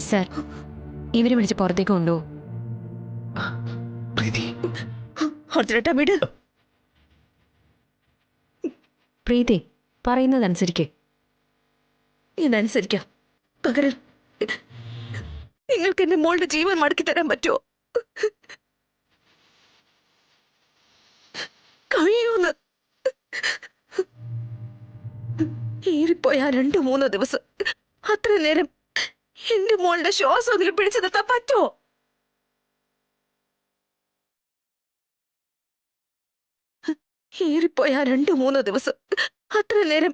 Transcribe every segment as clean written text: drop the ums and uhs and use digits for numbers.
Sir, ഇവരെ വിളിച്ച് പുറത്തേക്ക് കൊണ്ടു. പ്രീതി പറയുന്നതനുസരിക്ക്. ഇതനുസരിക്കാം. പകരം നിങ്ങൾക്ക് എന്റെ മോളുടെ ജീവൻ മടക്കി തരാൻ പറ്റുമോ? കഴിയൂന്ന്. ഏറിപ്പോയാ 2-3 ദിവസം, അത്ര നേരം എന്റെ മോളുടെ ശ്വാസം അതിൽ പിടിച്ചു നിർത്താൻ പറ്റുമോ? ഏറിപ്പോയാ 2-3 ദിവസം, അത്ര നേരം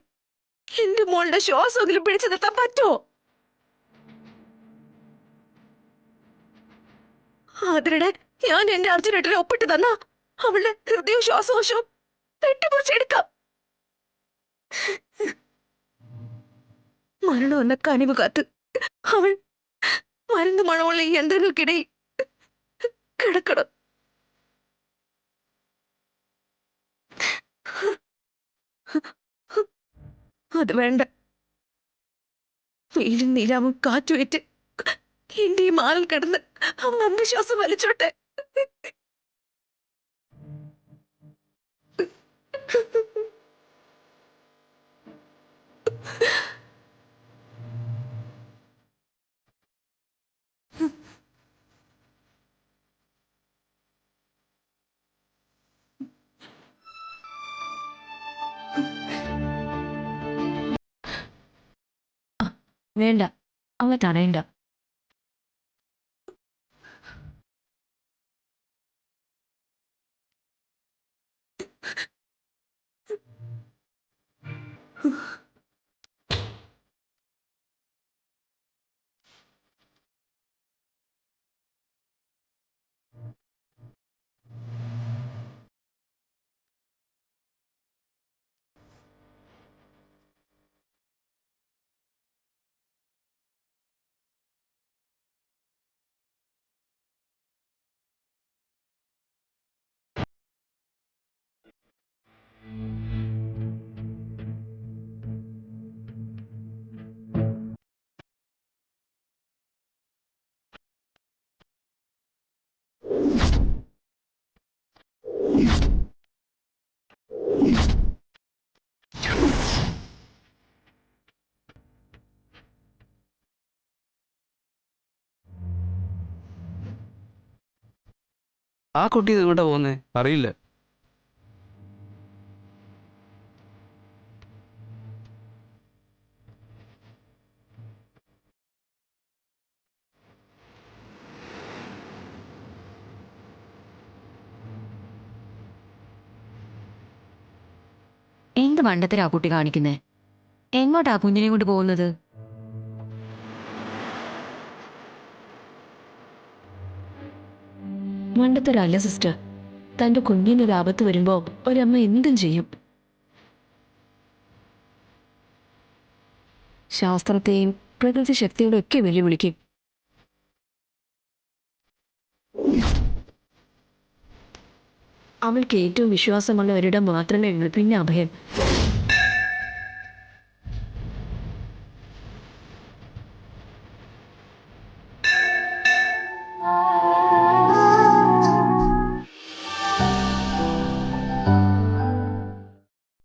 എന്റെ മോളുടെ ശ്വാസം അതിൽ പിടിച്ചു നിർത്താൻ പറ്റുമോ? അതിനിടെ ഞാൻ എന്റെ അർജുനേട്ടനെ ഒപ്പിട്ട് തന്ന അവളുടെ ഹൃദയവും ശ്വാസകോശവും വെട്ടിമുറിച്ചെടുക്കാം. മരണം എന്ന കനിവ് കാത്ത് അവൾ മരുന്ന് മണമുള്ള ഈ യന്ത്രങ്ങൾക്കിടയിൽ കിടക്കണം. അത് വേണ്ട. വെയിലും നീരാവും കാറ്റുവേറ്റ് എന്റെ ഈ മാറിൽ കിടന്ന് അന്ധശ്വാസം വലിച്ചോട്ടെ. വേണ്ട, അവ തടയണ്ട. ആ കുട്ടി എങ്ങോട്ടാ പോകുന്നേ? അറിയില്ല. എന്ത് മണ്ടത്തരാ കുട്ടി കാണിക്കുന്നേ? എങ്ങോട്ടാ കുഞ്ഞിനെ കൊണ്ട് പോകുന്നത്? മണ്ടത്തരല്ല സിസ്റ്റർ. തന്റെ കുഞ്ഞിനൊരു ആപത്ത് വരുമ്പോ ഒരമ്മ എന്തും ചെയ്യും. ശാസ്ത്രത്തെയും പ്രകൃതി ശക്തിയുടെ ഒക്കെ വെല്ലുവിളിക്കും. അവൾക്ക് ഏറ്റവും വിശ്വാസമുള്ള ഒരിടം മാത്രമേ ഉള്ളൂ പിന്നെ അഭയം.